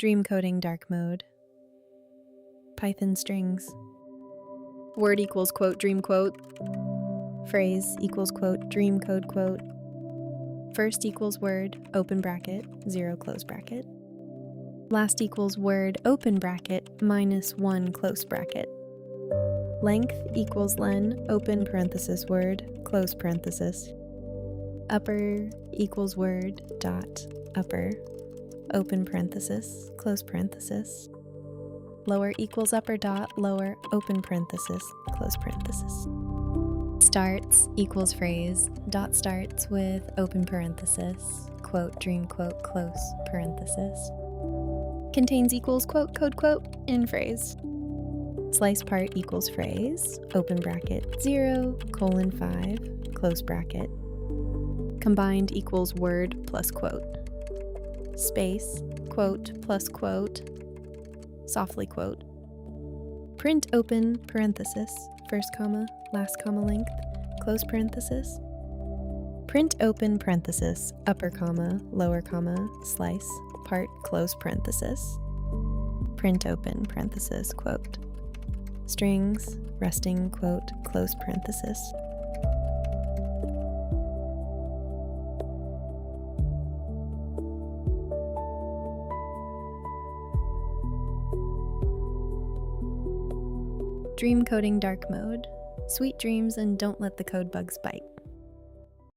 Dream coding dark mode. Python strings. Word equals quote dream quote. Phrase equals quote dream code quote. First equals word open bracket 0 close bracket. Last equals word open bracket -1 close bracket. Length equals len open parenthesis word close parenthesis. Upper equals word dot upper open parenthesis close parenthesis. Lower equals upper dot lower open parenthesis close parenthesis. Starts equals phrase dot starts with open parenthesis quote dream quote close parenthesis. Contains equals quote code quote in phrase. Slice part equals phrase open bracket 0 :5 close bracket. Combined equals word plus quote. Space quote plus quote softly quote. Print open parenthesis first comma last comma length close parenthesis. Print open parenthesis upper comma lower comma slice part close parenthesis. Print open parenthesis quote. Strings resting quote close parenthesis. Dream coding dark mode. Sweet dreams and don't let the code bugs bite.